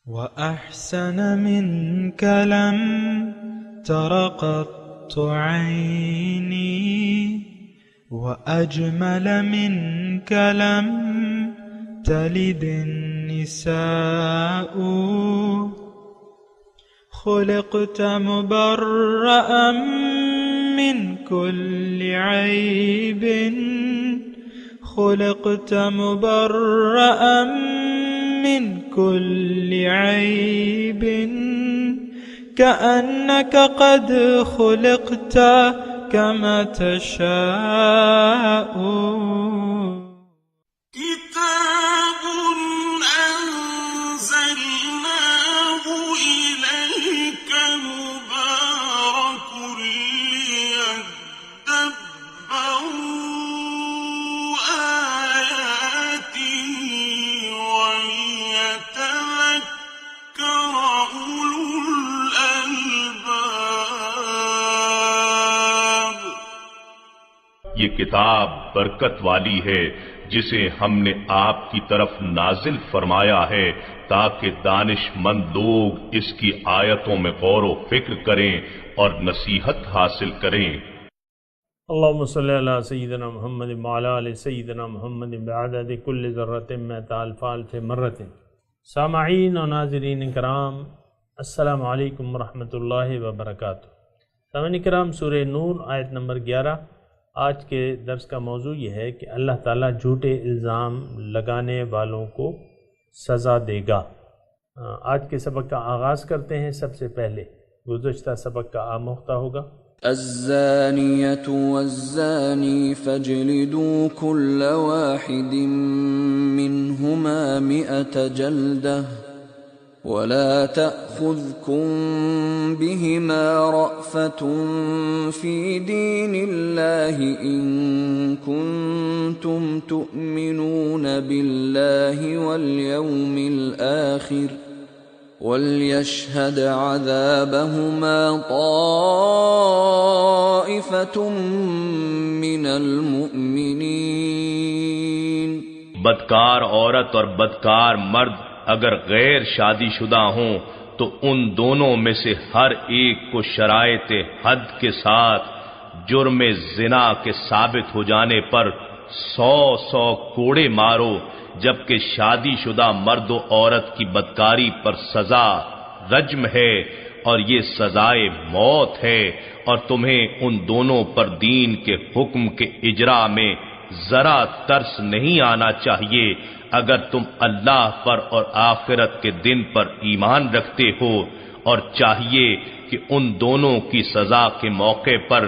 وأحسن منك لم تر قط عيني وأجمل منك لم تلد النساء خلقت مبرأ من كل عيب خلقت مبرأ من كل عيب كأنك قد خلقت كما تشاء كتاب أنزلناه إليك مبارك ليدبروا آياته وليتذكر أولو الألباب۔ یہ کتاب برکت والی ہے جسے ہم نے آپ کی طرف نازل فرمایا ہے تاکہ دانش مند لوگ اس کی آیتوں میں غور و فکر کریں اور نصیحت حاصل کریں۔ اللہم صلی علی سیدنا محمد وعلی آل سیدنا محمد بعدد کل ذرۃ مئۃ الف الف مرۃ۔ سامعین و ناظرین کرام، السلام علیکم ورحمۃ اللہ وبرکاتہ۔ سامعین کرام، سورہ نور آیت نمبر 11۔ آج کے درس کا موضوع یہ ہے کہ اللہ تعالیٰ جھوٹے الزام لگانے والوں کو سزا دے گا۔ آج کے سبق کا آغاز کرتے ہیں۔ سب سے پہلے گزشتہ سبق کا آموختہ ہوگا۔ الزانية والزاني فاجلدوا كل واحد منهما 100 جلدة ولا تأخذكم بهما رأفة في دين الله إن كنتم تؤمنون بالله واليوم الآخر وَلْيَشْهَدْ عَذَابَهُمَا طَائِفَةٌ مِّنَ الْمُؤْمِنِينَ۔ بدکار عورت اور بدکار مرد اگر غیر شادی شدہ ہوں تو ان دونوں میں سے ہر ایک کو شرائط حد کے ساتھ جرم زنا کے ثابت ہو جانے پر 100 کوڑے مارو، جبکہ شادی شدہ مرد و عورت کی بدکاری پر سزا رجم ہے اور یہ سزائے موت ہے، اور تمہیں ان دونوں پر دین کے حکم کے اجرا میں ذرا ترس نہیں آنا چاہیے اگر تم اللہ پر اور آخرت کے دن پر ایمان رکھتے ہو، اور چاہیے کہ ان دونوں کی سزا کے موقع پر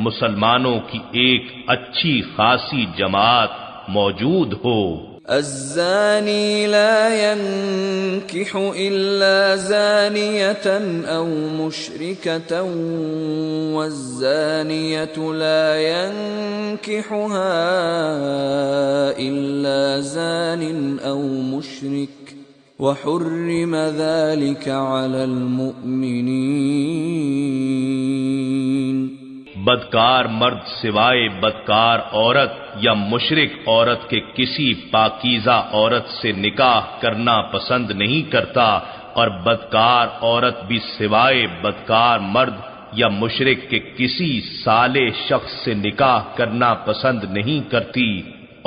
مسلمانوں کی ایک اچھی خاصی جماعت موجود ہو۔ الزاني لا ينكح إلا زانية أو مشركة والزانية لا ينكحها إلا زان أو مشرك وحرم ذلك على المؤمنين۔ بدکار مرد سوائے بدکار عورت یا مشرک عورت کے کسی پاکیزہ عورت سے نکاح کرنا پسند نہیں کرتا، اور بدکار عورت بھی سوائے بدکار مرد یا مشرک کے کسی صالح شخص سے نکاح کرنا پسند نہیں کرتی،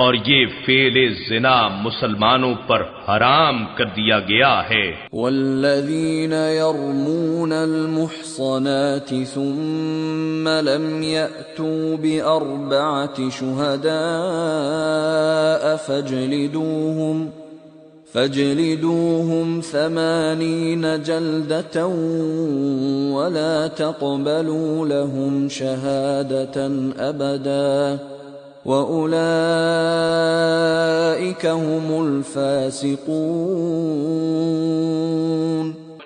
اور یہ فعل زنا مسلمانوں پر حرام کر دیا گیا ہے۔ والذین یرمون المحصنات ثم لم یأتوا بأربعة شہداء فاجلدوهم 80 جلدة ولا تقبلوا لهم شهادة أبدا وَأُولَئِكَ هُمُ الْفَاسِقُونَ۔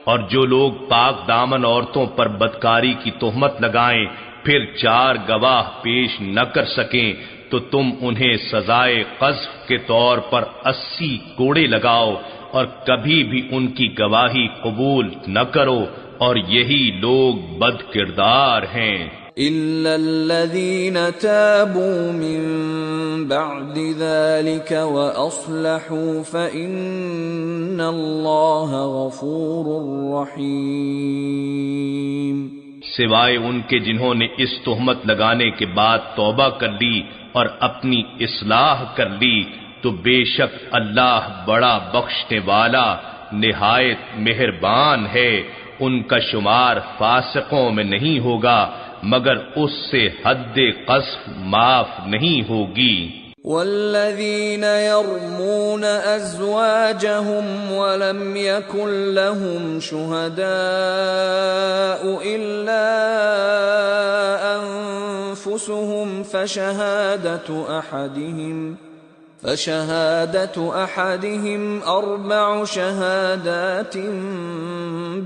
اور جو لوگ پاک دامن عورتوں پر بدکاری کی تہمت لگائیں پھر 4 گواہ پیش نہ کر سکیں تو تم انہیں سزائے قذف کے طور پر 80 کوڑے لگاؤ، اور کبھی بھی ان کی گواہی قبول نہ کرو، اور یہی لوگ بد کردار ہیں۔ إلا الذين تابوا من بعد ذلك وأصلحوا فإن الله غفور رحيم. سوائے ان کے جنہوں نے اس تہمت لگانے کے بعد توبہ کر لی اور اپنی اصلاح کر لی تو بے شک اللہ بڑا بخشنے والا نہایت مہربان ہے. ان کا شمار فاسقوں میں نہیں ہوگا مگر اس سے حد قذف معاف نہیں ہوگی. والذين يرمون أزواجهم ولم يكن لهم شهداء إلا أنفسهم فشهادة أحدهم 4 شهادات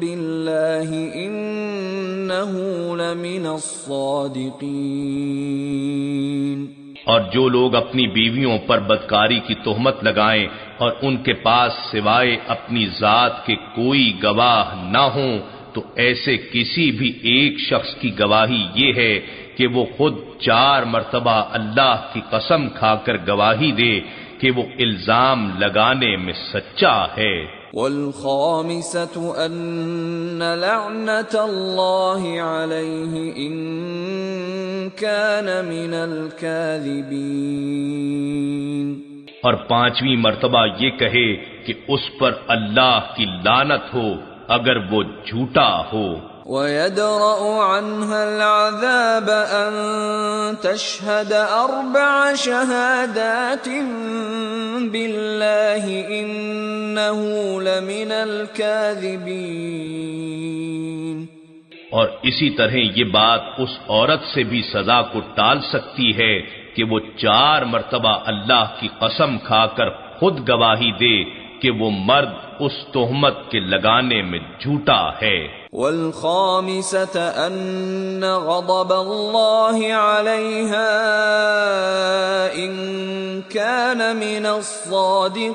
بالله إنه لمن الصادقين. اور جو لوگ اپنی بیویوں پر بدکاری کی تہمت لگائیں اور ان کے پاس سوائے اپنی ذات کے کوئی گواہ نہ ہوں تو ایسے کسی بھی ایک شخص کی گواہی یہ ہے کہ وہ خود 4 مرتبہ اللہ کی قسم کھا کر گواہی دے کہ وہ الزام لگانے میں سچا ہے. والخامسة أن لعنة الله عليه إن كان من الكاذبين. اور 5ویں مرتبہ یہ کہے کہ اس پر اللہ کی لعنت ہو اگر وہ جھوٹا ہو. وَيَدْرَأُ عَنْهَا الْعَذَابَ أَن تَشْهَدَ 4 شَهَادَاتٍ بِاللَّهِ إِنَّهُ لَمِنَ الْكَاذِبِينَ. اور اسی طرح یہ بات اس عورت سے بھی سزا کو ٹال سکتی ہے کہ وہ 4 مرتبہ اللہ کی قسم کھا کر خود گواہی دے کہ وہ مرد اس تہمت کے لگانے میں جھوٹا ہے. والخامسة أن غضب الله عليها إن كان من الصادقين.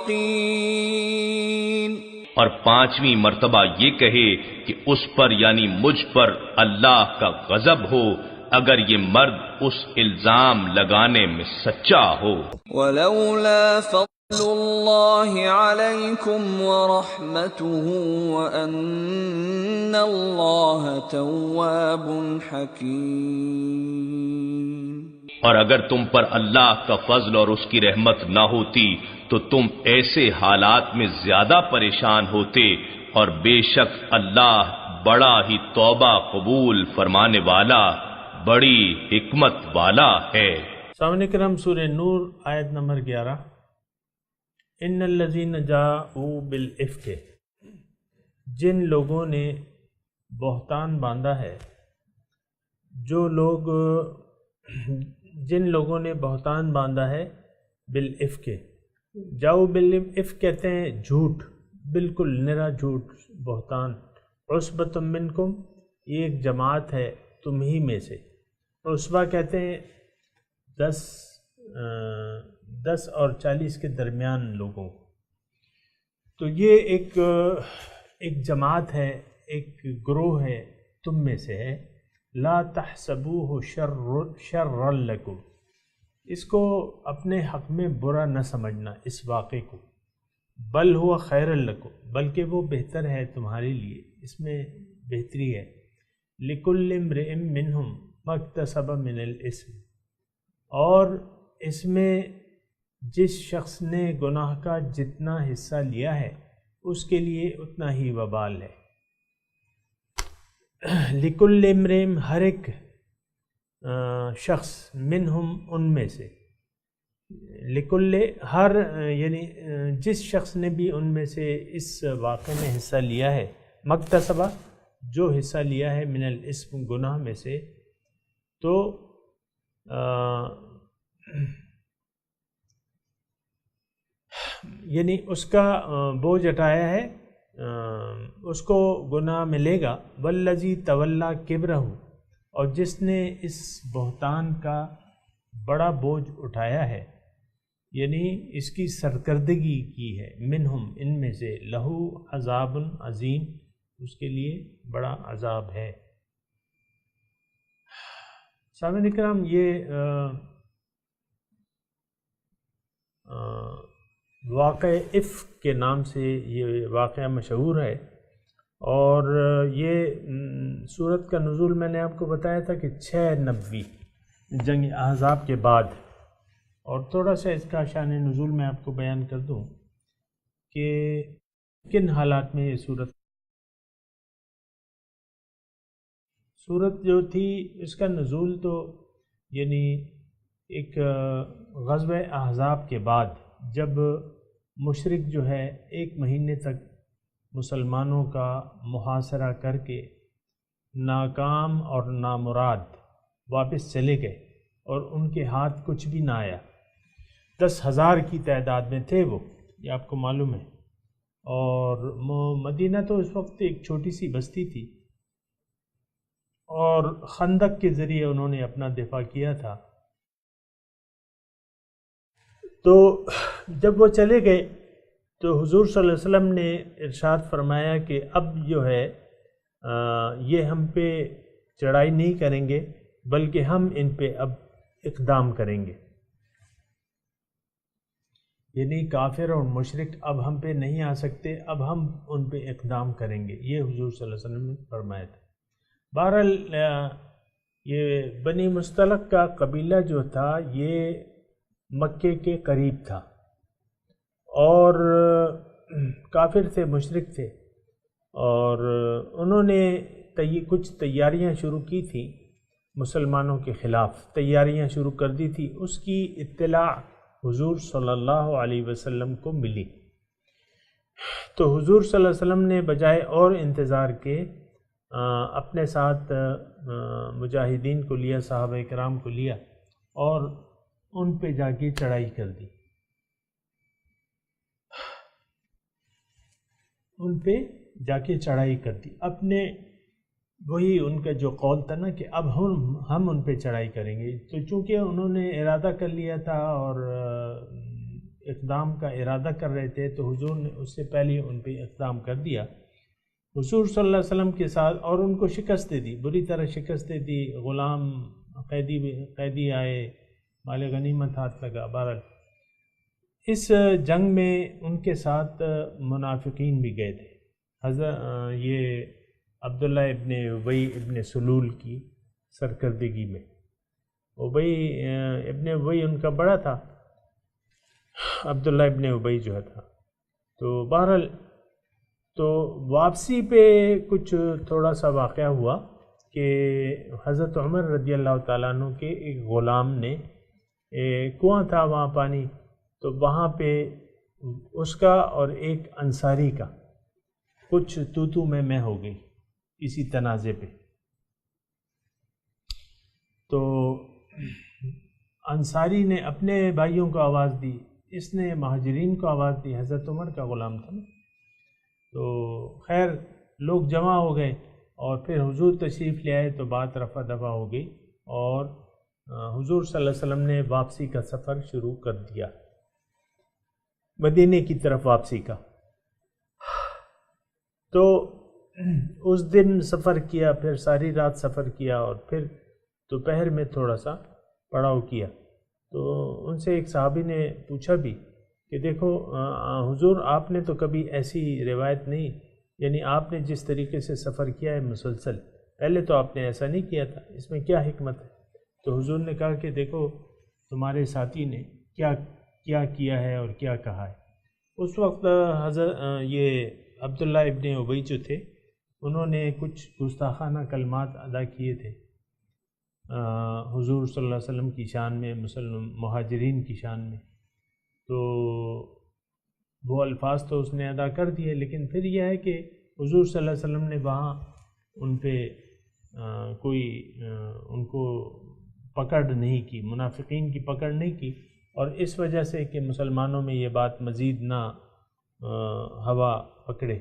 اور 5ویں مرتبہ یہ کہے کہ اس پر یعنی مجھ پر اللہ کا غضب ہو اگر یہ مرد اس الزام لگانے میں سچا ہو. ولولا فضل اللہ علیکم ورحمته وان اللہ تواب حکیم. اور اگر تم پر اللہ کا فضل اور اس کی رحمت نہ ہوتی تو تم ایسے حالات میں زیادہ پریشان ہوتے اور بے شک اللہ بڑا ہی توبہ قبول فرمانے والا بڑی حکمت والا ہے. سامعین کرام، سورہ نور آیت نمبر 11. ان الذین جاءوا بالافک، جن لوگوں نے بہتان باندھا ہے، جن لوگوں نے بہتان باندھا ہے بالافک. جاؤ بالافک کہتے ہیں جھوٹ، بالکل نرا جھوٹ، بہتان. عصبۃ منکم، یہ ایک جماعت ہے تم ہی میں سے. عصبہ کہتے ہیں 10 اور 40 کے درمیان لوگوں. تو یہ ایک جماعت ہے، ایک گروہ ہے تم میں سے ہے. لا تحسبوه شرا لکم، اس کو اپنے حق میں برا نہ سمجھنا اس واقعے کو. بل هو خیر لکم، بلکہ وہ بہتر ہے تمہارے لیے، اس میں بہتری ہے. لکل امرئ منہم ما اکتسب من الاثم، اور اس میں جس شخص نے گناہ کا جتنا حصہ لیا ہے اس کے لیے اتنا ہی وبال ہے. لکل امرئ، ہر ایک شخص، منہم ان میں سے، لکل ہر یعنی جس شخص نے بھی ان میں سے اس واقعے میں حصہ لیا ہے، مکتسبہ جو حصہ لیا ہے، من الاسم گناہ میں سے، تو یعنی اس کا بوجھ اٹھایا ہے، اس کو گناہ ملے گا. والذی تولا کبرہ، اور جس نے اس بہتان کا بڑا بوجھ اٹھایا ہے، یعنی اس کی سرکردگی کی ہے، منہم ان میں سے، لہو عذاب عظیم، اس کے لیے بڑا عذاب ہے. سامعین کرام، یہ واقعہ افک کے نام سے یہ واقعہ مشہور ہے، اور یہ سورت کا نزول میں نے آپ کو بتایا تھا کہ 690 جنگ احزاب کے بعد، اور تھوڑا سا اس کا شان نزول میں آپ کو بیان کر دوں کہ کن حالات میں یہ سورت جو تھی، اس کا نزول تو یعنی ایک غزوہ احزاب کے بعد، جب مشرک جو ہے 1 مہینے تک مسلمانوں کا محاصرہ کر کے ناکام اور نامراد واپس چلے گئے، اور ان کے ہاتھ کچھ بھی نہ آیا. 10,000 کی تعداد میں تھے وہ، یہ آپ کو معلوم ہے. اور مدینہ تو اس وقت ایک چھوٹی سی بستی تھی، اور خندق کے ذریعے انہوں نے اپنا دفاع کیا تھا. تو جب وہ چلے گئے تو حضور صلی اللہ علیہ وسلم نے ارشاد فرمایا کہ اب جو ہے یہ ہم پہ چڑھائی نہیں کریں گے، بلکہ ہم ان پہ اب اقدام کریں گے. یعنی کافر اور مشرک اب ہم پہ نہیں آ سکتے، اب ہم ان پہ اقدام کریں گے، یہ حضور صلی اللہ علیہ وسلم نے فرمایا تھا. بہرحال یہ بنی مستلق کا قبیلہ جو تھا یہ مکے کے قریب تھا، اور کافر تھے، مشرک تھے، اور انہوں نے کچھ تیاریاں شروع کی تھیں مسلمانوں کے خلاف، تیاریاں شروع کر دی تھی. اس کی اطلاع حضور صلی اللہ علیہ وسلم کو ملی. تو حضور صلی اللہ علیہ وسلم نے بجائے اور انتظار کے اپنے ساتھ مجاہدین کو لیا، صحابہ کرام کو لیا، اور ان پہ جا کے چڑھائی کر دی. ان پہ جا کے چڑھائی کر دی. اپنے وہی ان کا جو قول تھا نا کہ اب ہم ان پہ چڑھائی کریں گے. تو چونکہ انہوں نے ارادہ کر لیا تھا اور اقدام کا ارادہ کر رہے تھے، تو حضور نے اس سے پہلے ان پہ اقدام کر دیا حضور صلی اللہ علیہ وسلم کے ساتھ، اور ان کو شکست دے دی، بری طرح شکست دے دی. غلام قیدی آئے، مال غنیمت ہاتھ لگا. بہرحال اس جنگ میں ان کے ساتھ منافقین بھی گئے تھے. یہ عبداللہ ابن ابی ابن سلول کی سرکردگی میں. ابن ابی ان کا بڑا تھا، عبداللہ ابن ابی جو تھا. تو بہرحال تو واپسی پہ کچھ تھوڑا سا واقعہ ہوا کہ حضرت عمر رضی اللہ تعالیٰ عنہ کے ایک غلام نے، کنواں تھا وہاں پانی، تو وہاں پہ اس کا اور ایک انصاری کا کچھ تو میں ہو گئی اسی تنازع پہ. تو انصاری نے اپنے بھائیوں کو آواز دی، اس نے مہاجرین کو آواز دی. حضرت عمر کا غلام تھا نا. تو خیر لوگ جمع ہو گئے، اور پھر حضور تشریف لے آئے تو بات رفع دفع ہو گئی، اور حضور صلی اللہ علیہ وسلم نے واپسی کا سفر شروع کر دیا، مدینے کی طرف واپسی کا. تو اس دن سفر کیا، پھر ساری رات سفر کیا، اور پھر دوپہر میں تھوڑا سا پڑاؤ کیا. تو ان سے ایک صحابی نے پوچھا بھی کہ دیکھو حضور، آپ نے تو کبھی ایسی روایت نہیں، یعنی آپ نے جس طریقے سے سفر کیا ہے مسلسل، پہلے تو آپ نے ایسا نہیں کیا تھا، اس میں کیا حکمت ہے؟ تو حضور نے کہا کہ دیکھو تمہارے ساتھی نے کیا کیا ہے اور کیا کہا ہے. اس وقت یہ عبداللہ ابن ابی جو تھے، انہوں نے کچھ گستاخانہ کلمات ادا کیے تھے حضور صلی اللہ علیہ وسلم کی شان میں، مہاجرین کی شان میں. تو وہ الفاظ تو اس نے ادا کر دیے، لیکن پھر یہ ہے کہ حضور صلی اللہ علیہ وسلم نے وہاں ان پہ ان کو پکڑ نہیں کی، منافقین کی پکڑ نہیں کی، اور اس وجہ سے کہ مسلمانوں میں یہ بات مزید نہ ہوا پکڑے،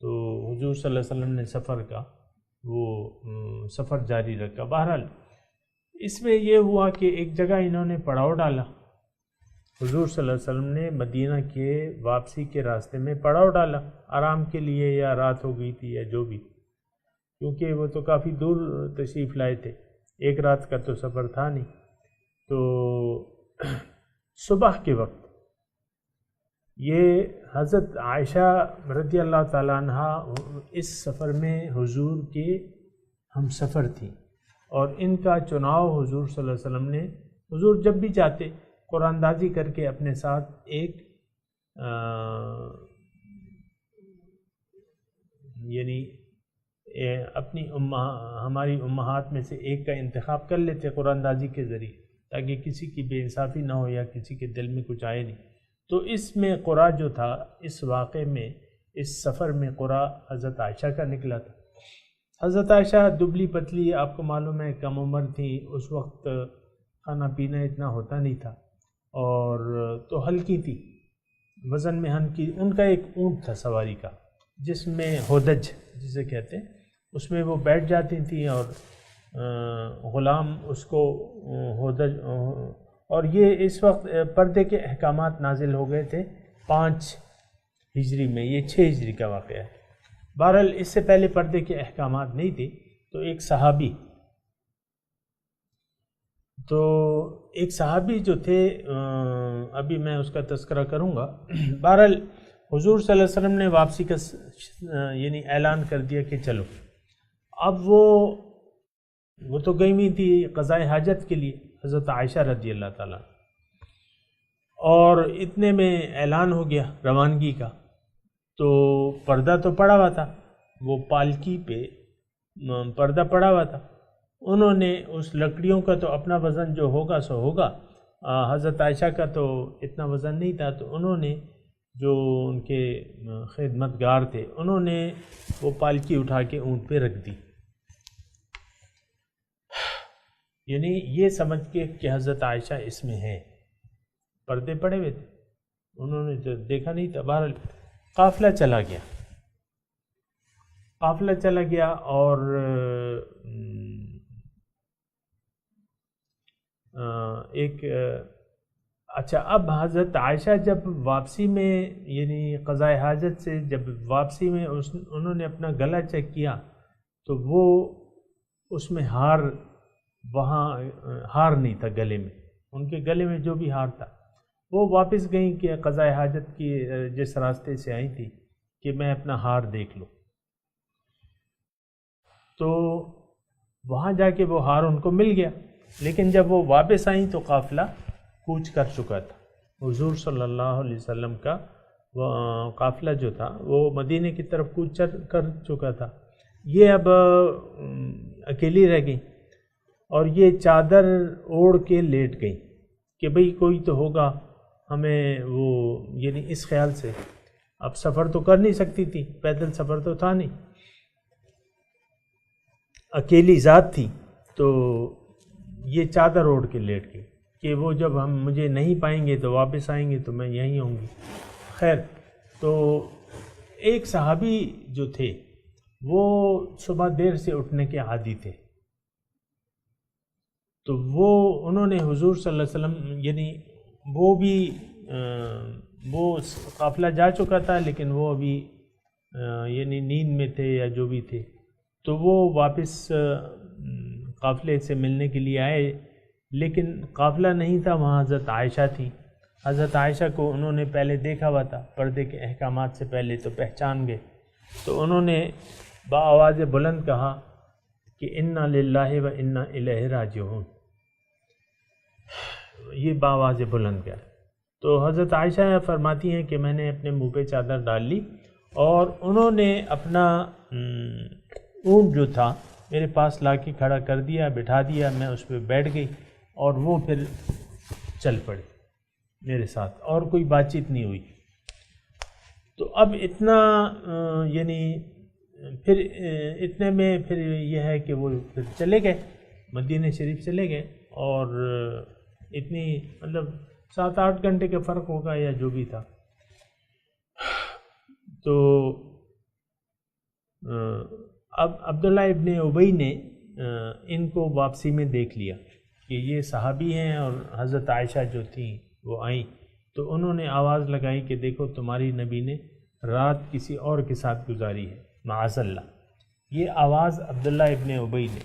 تو حضور صلی اللہ علیہ وسلم نے سفر کا وہ سفر جاری رکھا. بہرحال اس میں یہ ہوا کہ ایک جگہ انہوں نے پڑاؤ ڈالا. حضور صلی اللہ علیہ وسلم نے مدینہ کے واپسی کے راستے میں پڑاؤ ڈالا، آرام کے لیے، یا رات ہو گئی تھی یا جو بھی، کیونکہ وہ تو کافی دور تشریف لائے تھے. ایک رات کا تو سفر تھا نہیں. تو صبح کے وقت یہ حضرت عائشہ رضی اللہ تعالیٰ عنہ اس سفر میں حضور کے ہم سفر تھیں، اور ان کا چناؤ حضور صلی اللہ علیہ وسلم نے، حضور جب بھی چاہتے قرآن اندازی کر کے اپنے ساتھ ایک یعنی اپنی ہماری امہات میں سے ایک کا انتخاب کر لیتے قرآن اندازی کے ذریعے، تاکہ کسی کی بے انصافی نہ ہو یا کسی کے دل میں کچھ آئے نہیں. تو اس میں قرا جو تھا، اس واقعے میں، اس سفر میں قرا حضرت عائشہ کا نکلا تھا. حضرت عائشہ دبلی پتلی، آپ کو معلوم ہے کم عمر تھی، اس وقت کھانا پینا اتنا ہوتا نہیں تھا، اور تو ہلکی تھی، وزن میں ہلکی. ان کا ایک اونٹ تھا سواری کا، جس میں ہودج جسے کہتے ہیں، اس میں وہ بیٹھ جاتی تھیں، اور غلام اس کو ہودج. اور یہ اس وقت پردے کے احکامات نازل ہو گئے تھے 5 ہجری میں، یہ 6 ہجری کا واقعہ ہے. بہرحال اس سے پہلے پردے کے احکامات نہیں تھے. تو ایک صحابی جو تھے، ابھی میں اس کا تذکرہ کروں گا. بہرحال حضور صلی اللہ علیہ وسلم نے واپسی کا یعنی اعلان کر دیا کہ چلو. اب وہ تو گئی ہوئی تھی قضائے حاجت کے لیے، حضرت عائشہ رضی اللہ تعالیٰ، اور اتنے میں اعلان ہو گیا روانگی کا. تو پردہ تو پڑا ہوا تھا، وہ پالکی پہ پردہ پڑا ہوا تھا. انہوں نے اس لکڑیوں کا تو اپنا وزن جو ہوگا سو ہوگا، حضرت عائشہ کا تو اتنا وزن نہیں تھا. تو انہوں نے، جو ان کے خدمتگار تھے، انہوں نے وہ پالکی اٹھا کے اونٹ پہ رکھ دی، یعنی یہ سمجھ کے کہ حضرت عائشہ اس میں ہے. پردے پڑے ہوئے تھے، انہوں نے تو دیکھا نہیں تھا. بہرحال قافلہ چلا گیا اور اچھا، اب حضرت عائشہ جب واپسی میں، یعنی قضائے حاجت سے جب واپسی میں انہوں نے اپنا گلا چیک کیا، تو وہ اس میں وہاں ہار نہیں تھا گلے میں. ان کے گلے میں جو بھی ہار تھا، وہ واپس گئیں کہ قضائے حاجت کی جس راستے سے آئی تھی کہ میں اپنا ہار دیکھ لوں. تو وہاں جا کے وہ ہار ان کو مل گیا. لیکن جب وہ واپس آئیں تو قافلہ کوچ کر چکا تھا. حضور صلی اللہ علیہ وسلم کا قافلہ جو تھا وہ مدینے کی طرف کوچ کر چکا تھا. یہ اب اکیلی رہ گئی، اور یہ چادر اوڑھ کے لیٹ گئی کہ بھئی کوئی تو ہوگا ہمیں، وہ یعنی اس خیال سے اب سفر تو کر نہیں سکتی تھی، پیدل سفر تو تھا نہیں، اکیلی ذات تھی. تو یہ چادر اوڑھ کے لیٹ گئی کہ وہ جب مجھے نہیں پائیں گے تو واپس آئیں گے تو میں یہیں ہوں گی. خیر، تو ایک صحابی جو تھے وہ صبح دیر سے اٹھنے کے عادی تھے. تو انہوں نے حضور صلی اللہ علیہ وسلم، یعنی وہ بھی وہ قافلہ جا چکا تھا، لیکن وہ ابھی یعنی نیند میں تھے یا جو بھی تھے. تو وہ واپس قافلے سے ملنے کے لیے آئے، لیکن قافلہ نہیں تھا، وہاں حضرت عائشہ تھی. حضرت عائشہ کو انہوں نے پہلے دیکھا ہوا تھا، پردے کے احکامات سے پہلے تو پہچان گئے. تو انہوں نے بآواز بلند کہا کہ انا للہ و انا الیہ راجعون. یہ بآواز بلند کیا. تو حضرت عائشہ فرماتی ہیں کہ میں نے اپنے منہ پہ چادر ڈال لی، اور انہوں نے اپنا اونٹ جو تھا میرے پاس لا کے کھڑا کر دیا، بٹھا دیا، میں اس پہ بیٹھ گئی، اور وہ پھر چل پڑے میرے ساتھ، اور کوئی بات چیت نہیں ہوئی. تو اب اتنا یعنی پھر اتنے میں پھر یہ ہے کہ وہ پھر چلے گئے، مدینہ شریف چلے گئے، اور اتنی مطلب 7-8 گھنٹے کا فرق ہوگا یا جو بھی تھا. تو اب عبداللہ ابن ابی نے ان کو واپسی میں دیکھ لیا کہ یہ صحابی ہیں، اور حضرت عائشہ جو تھیں وہ آئیں. تو انہوں نے آواز لگائی کہ دیکھو تمہاری نبی نے رات کسی اور کے ساتھ گزاری ہے، معاذ اللہ. یہ آواز عبداللہ ابن ابی نے.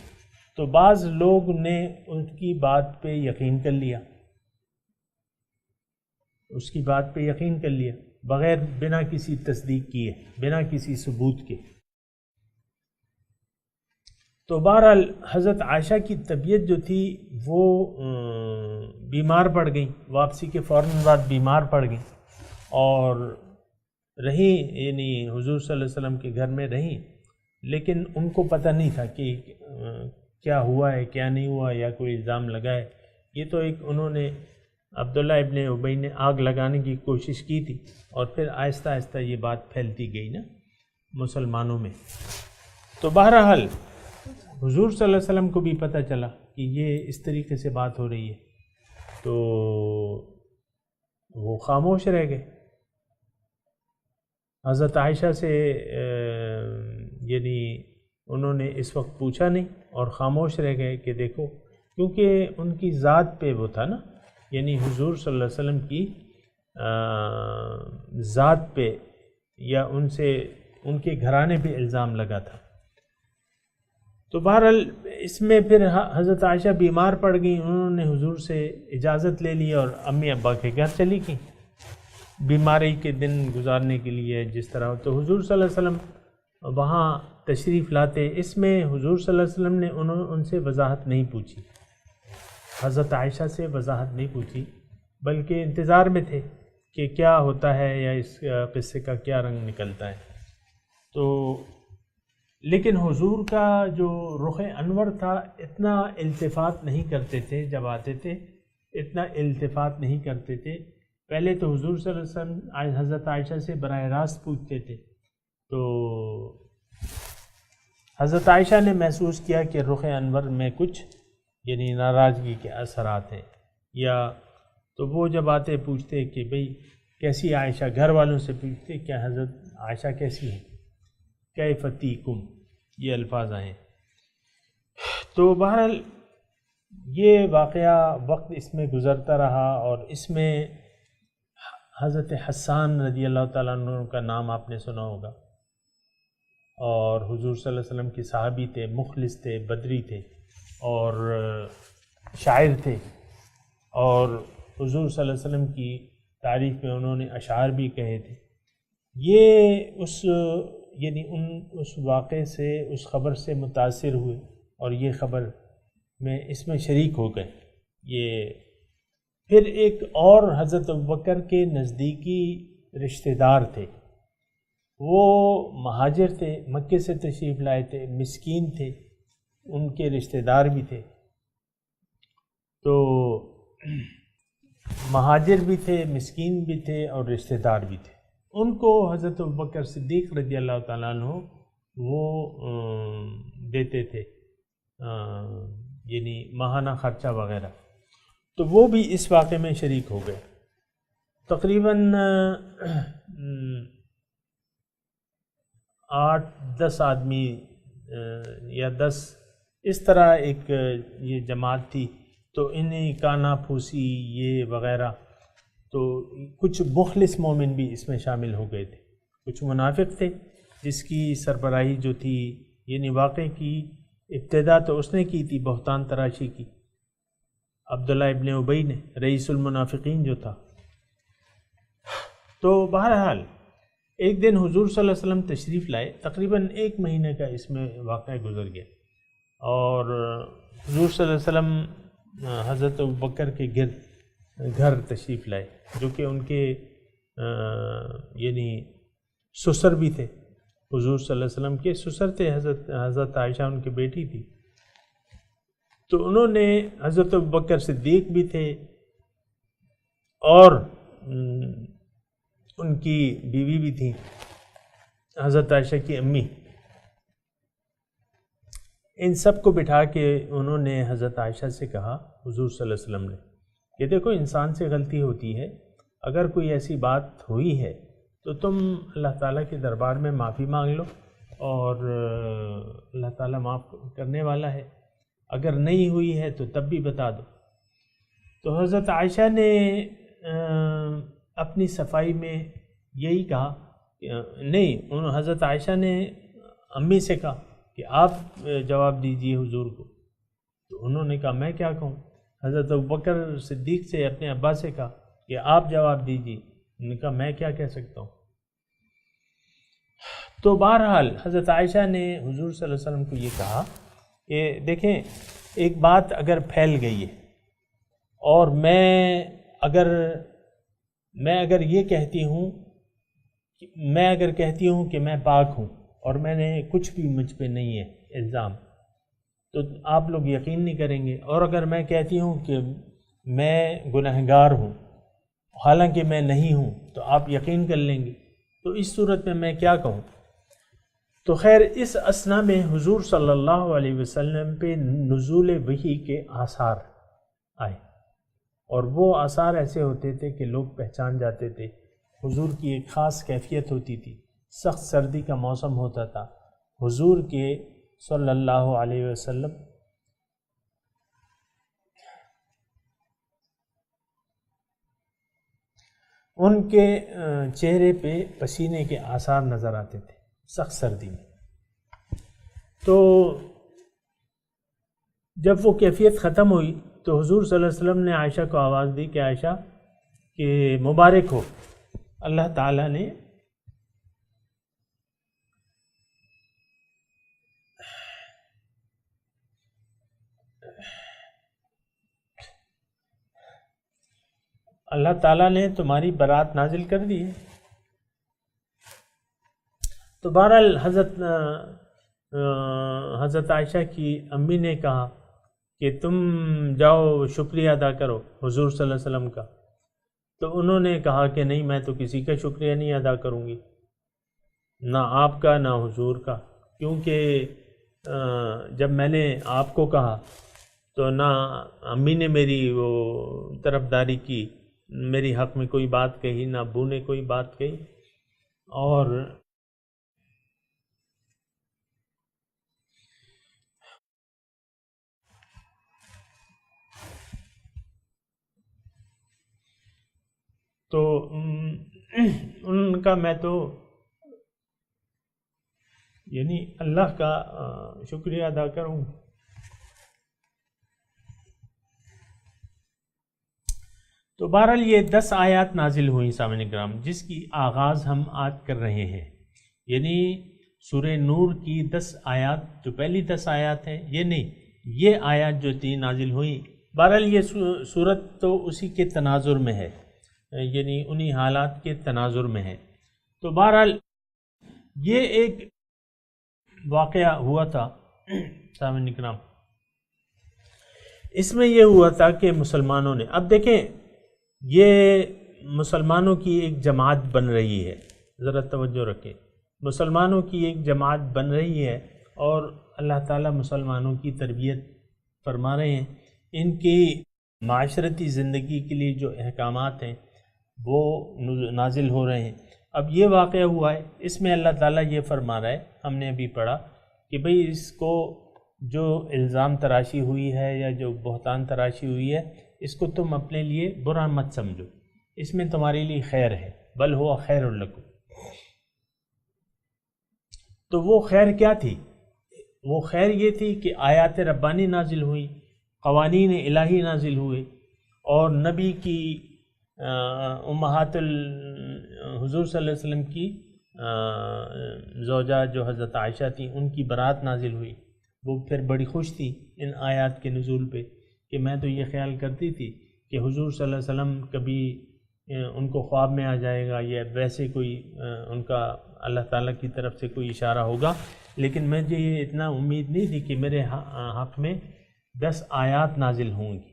تو بعض لوگ نے ان کی بات پہ یقین کر لیا، اس کی بات پہ یقین کر لیا بغیر بنا کسی تصدیق کیے، بنا کسی ثبوت کے۔ تو بہرحال حضرت عائشہ کی طبیعت جو تھی وہ بیمار پڑ گئی، واپسی کے فوراً بعد بیمار پڑ گئی اور رہیں، یعنی حضور صلی اللہ علیہ وسلم کے گھر میں رہیں، لیکن ان کو پتہ نہیں تھا کہ کیا ہوا ہے کیا نہیں ہوا یا کوئی الزام لگا ہے۔ یہ تو ایک انہوں نے عبداللہ ابن ابی نے آگ لگانے کی کوشش کی تھی اور پھر آہستہ آہستہ یہ بات پھیلتی گئی نا مسلمانوں میں۔ تو بہرحال حضور صلی اللہ علیہ وسلم کو بھی پتہ چلا کہ یہ اس طریقے سے بات ہو رہی ہے، تو وہ خاموش رہ گئے۔ حضرت عائشہ سے یعنی انہوں نے اس وقت پوچھا نہیں اور خاموش رہ گئے کہ دیکھو، کیونکہ ان کی ذات پہ وہ تھا نا، یعنی حضور صلی اللہ علیہ وسلم کی ذات پہ یا ان کے گھرانے پہ الزام لگا تھا۔ تو بہرحال اس میں پھر حضرت عائشہ بیمار پڑ گئیں، انہوں نے حضور سے اجازت لے لی اور امی ابا کے گھر چلی گئیں بیماری کے دن گزارنے کے لیے جس طرح۔ تو حضور صلی اللہ علیہ وسلم وہاں تشریف لاتے، اس میں حضور صلی اللہ علیہ وسلم نے ان سے وضاحت نہیں پوچھی، حضرت عائشہ سے وضاحت نہیں پوچھی، بلکہ انتظار میں تھے کہ کیا ہوتا ہے یا اس قصے کا کیا رنگ نکلتا ہے۔ تو لیکن حضور کا جو رخ انور تھا اتنا التفات نہیں کرتے تھے، جب آتے تھے اتنا التفات نہیں کرتے تھے۔ پہلے تو حضور صلی اللہ علیہ وسلم حضرت عائشہ سے براہ راست پوچھتے تھے، تو حضرت عائشہ نے محسوس کیا کہ رخ انور میں کچھ یعنی ناراضگی کے اثرات ہیں، یا تو وہ جب آتے پوچھتے کہ بھئی کیسی عائشہ، گھر والوں سے پوچھتے کیا حضرت عائشہ کیسی ہیں، کیف تیکم، یہ الفاظ آئے۔ تو بہرحال یہ واقعہ وقت اس میں گزرتا رہا اور اس میں حضرت حسان رضی اللہ تعالیٰ عنہ کا نام آپ نے سنا ہوگا، اور حضور صلی اللہ علیہ وسلم کے صحابی تھے، مخلص تھے، بدری تھے اور شاعر تھے، اور حضور صلی اللہ علیہ وسلم کی تعریف میں انہوں نے اشعار بھی کہے تھے۔ یہ اس واقعے سے، اس خبر سے متاثر ہوئے اور یہ خبر میں اس میں شریک ہو گئے۔ یہ پھر ایک اور حضرت ابوبکر کے نزدیکی رشتہ دار تھے، وہ مہاجر تھے، مکے سے تشریف لائے تھے، مسکین تھے، ان کے رشتہ دار بھی تھے، تو مہاجر بھی تھے، مسکین بھی تھے اور رشتہ دار بھی تھے۔ ان کو حضرت ابوبکر صدیق رضی اللہ تعالیٰ عنہ وہ دیتے تھے یعنی ماہانہ خرچہ وغیرہ، تو وہ بھی اس واقعے میں شریک ہو گئے۔ تقریباً 8-10 آدمی یا 10 اس طرح ایک یہ جماعت تھی، تو انہیں کانا پھوسی یہ وغیرہ، تو کچھ مخلص مومن بھی اس میں شامل ہو گئے تھے، کچھ منافق تھے جس کی سربراہی جو تھی، یعنی واقعے کی ابتدا تو اس نے کی تھی بہتان تراشی کی، عبداللہ ابن ابی نے، رئیس المنافقین جو تھا۔ تو بہرحال ایک دن حضور صلی اللہ علیہ وسلم تشریف لائے، تقریباً 1 مہینے کا اس میں واقعہ گزر گیا، اور حضور صلی اللہ علیہ وسلم حضرت ابوبکر کے گھر تشریف لائے، جو کہ ان کے یعنی سسر بھی تھے، حضور صلی اللہ علیہ وسلم کے سسر تھے، حضرت عائشہ ان کی بیٹی تھی۔ تو انہوں نے، حضرت ابوبکر صدیق بھی تھے اور ان کی بیوی بھی تھی حضرت عائشہ کی امی، ان سب کو بٹھا کے انہوں نے حضرت عائشہ سے کہا، حضور صلی اللہ علیہ وسلم نے، کہ دیکھو انسان سے غلطی ہوتی ہے، اگر کوئی ایسی بات ہوئی ہے تو تم اللہ تعالیٰ کے دربار میں معافی مانگ لو، اور اللہ تعالیٰ معاف کرنے والا ہے، اگر نہیں ہوئی ہے تو تب بھی بتا دو۔ تو حضرت عائشہ نے اپنی صفائی میں یہی کہا نہیں، حضرت عائشہ نے امی سے کہا کہ آپ جواب دیجئے حضور کو، تو انہوں نے کہا میں کیا کہوں؟ حضرت ابوبکر صدیق سے اپنے ابا سے کہا کہ آپ جواب دیجیے. انہوں نے کہا میں کیا کہہ سکتا ہوں. تو بہرحال حضرت عائشہ نے حضور صلی اللہ علیہ وسلم کو یہ کہا کہ دیکھیں ایک بات اگر پھیل گئی ہے اور میں اگر یہ کہتی ہوں کہ میں پاک ہوں اور میں نے کچھ بھی مجھ پہ نہیں ہے الزام، تو آپ لوگ یقین نہیں کریں گے. اور اگر میں کہتی ہوں کہ میں گنہگار ہوں حالانکہ میں نہیں ہوں تو آپ یقین کر لیں گے. تو اس صورت میں میں کیا کہوں؟ تو خیر اس اثنا میں حضور صلی اللہ علیہ وسلم پہ نزول وحی کے آثار آئے، اور وہ آثار ایسے ہوتے تھے کہ لوگ پہچان جاتے تھے. حضور کی ایک خاص کیفیت ہوتی تھی، سخت سردی کا موسم ہوتا تھا، حضور کے صلی اللہ علیہ وسلم ان کے چہرے پہ پسینے کے آثار نظر آتے تھے سخت سردی میں. تو جب وہ کیفیت ختم ہوئی تو حضور صلی اللہ علیہ وسلم نے عائشہ کو آواز دی کہ عائشہ کہ مبارک ہو، اللہ تعالیٰ نے تمہاری برات نازل کر دی ہے. تو بہرحال حضرت عائشہ کی امی نے کہا کہ تم جاؤ شکریہ ادا کرو حضور صلی اللہ علیہ وسلم کا. تو انہوں نے کہا کہ نہیں، میں تو کسی کا شکریہ نہیں ادا کروں گی، نہ آپ کا نہ حضور کا، کیونکہ جب میں نے آپ کو کہا تو نہ امی نے میری وہ طرفداری کی، میری حق میں کوئی بات کہی، نہ ابو نے کوئی بات کہی. اور تو ان کا میں تو یعنی اللہ کا شکریہ ادا کروں. تو بہرحال یہ 10 آیات نازل ہوئیں سامعین کرام، جس کی آغاز ہم آج کر رہے ہیں. یعنی سورہ نور کی 10 آیات، جو پہلی 10 آیات ہیں یہ نہیں، یہ آیات جو تھی نازل ہوئیں. بہرحال یہ سورت تو اسی کے تناظر میں ہے، یعنی انہی حالات کے تناظر میں ہے. تو بہرحال یہ ایک واقعہ ہوا تھا سامعین اکرام. اس میں یہ ہوا تھا کہ مسلمانوں نے، اب دیکھیں یہ مسلمانوں کی ایک جماعت بن رہی ہے، ذرا توجہ رکھیں، مسلمانوں کی ایک جماعت بن رہی ہے اور اللہ تعالیٰ مسلمانوں کی تربیت فرما رہے ہیں. ان کی معاشرتی زندگی کے لیے جو احکامات ہیں وہ نازل ہو رہے ہیں. اب یہ واقعہ ہوا ہے، اس میں اللہ تعالیٰ یہ فرما رہا ہے، ہم نے ابھی پڑھا کہ بھئی اس کو جو الزام تراشی ہوئی ہے یا جو بہتان تراشی ہوئی ہے، اس کو تم اپنے لیے برا مت سمجھو، اس میں تمہارے لیے خیر ہے، بل ہوا خیر لکم. تو وہ خیر کیا تھی؟ وہ خیر یہ تھی کہ آیات ربانی نازل ہوئی، قوانین الہی نازل ہوئے، اور نبی کی امہات حضور صلی اللہ علیہ وسلم کی زوجہ جو حضرت عائشہ تھیں ان کی برات نازل ہوئی. وہ پھر بڑی خوش تھی ان آیات کے نزول پہ کہ میں تو یہ خیال کرتی تھی کہ حضور صلی اللہ علیہ وسلم کبھی ان کو خواب میں آ جائے گا یا ویسے کوئی ان کا اللہ تعالیٰ کی طرف سے کوئی اشارہ ہوگا، لیکن مجھے یہ اتنا امید نہیں تھی کہ میرے حق میں 10 آیات نازل ہوں گی،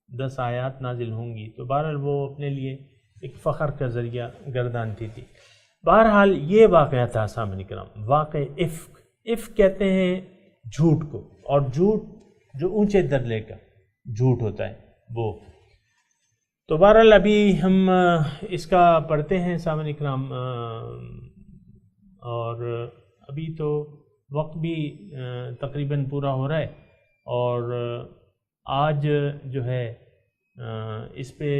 10 آیات نازل ہوں گی. تو بہرحال وہ اپنے لیے ایک فخر کا ذریعہ گردانتی تھی. بہرحال یہ واقعہ تھا سامعین کرام، واقع افک کہتے ہیں جھوٹ کو، اور جھوٹ جو اونچے درجے کا جھوٹ ہوتا ہے وہ. تو بہرحال ابھی ہم اس کا پڑھتے ہیں سامعین کرام، اور ابھی تو وقت بھی تقریباً پورا ہو رہا ہے، اور آج جو ہے اس پہ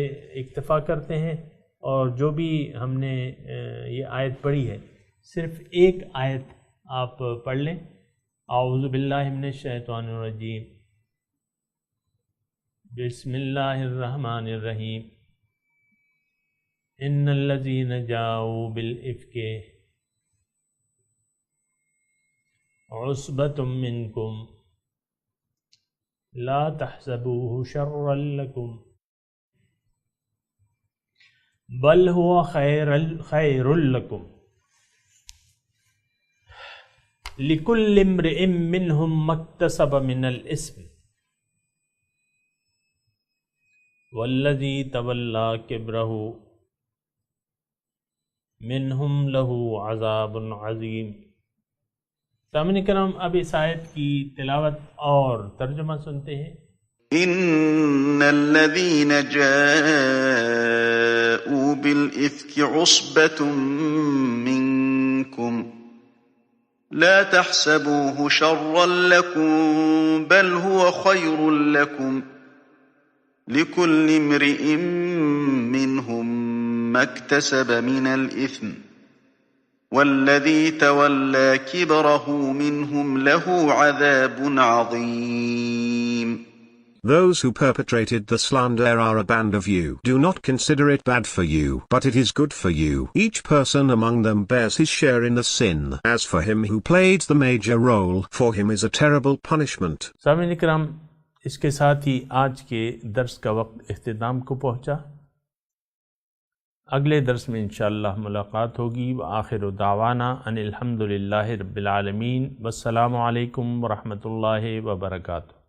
اکتفا کرتے ہیں. اور جو بھی ہم نے یہ آیت پڑھی ہے صرف ایک آیت آپ پڑھ لیں. اعوذ باللہ من الشیطان الرجیم، بسم اللہ الرحمن الرحیم ان الذین جاؤوا بالافک عصبۃ منکم لا تحسبوه شرا لکم بل هو خیر لکم لکل امرئ منہم ما اکتسب من الاثم والذی تولی کبرہ منہم لہ عذاب عظیم۔ سامعین کرام، اب اس آیت کی تلاوت اور ترجمہ سنتے ہیں۔ إن الذين جاءوا بالإفك عصبة منكم لا تحسبوه شرا لكم بل هو خير لكم لكل امرئ منهم ما اكتسب من الإثم والذي تولى كبره منهم له عذاب عظيم۔ Those who perpetrated the slander are a band of you. Do not consider it bad for you, but it is good for you. Each person among them bears his share in the sin. As for him who played the major role, for him is a terrible punishment. سامعین کرام، اس کے ساتھ ہی آج کے درس کا وقت اختتام کو پہنچا۔ اگلے درس میں انشاءاللہ ملاقات ہوگی۔ وآخر دعوانا ان الحمدللہ رب العالمین، والسلام علیکم ورحمۃ اللہ وبرکاتہ۔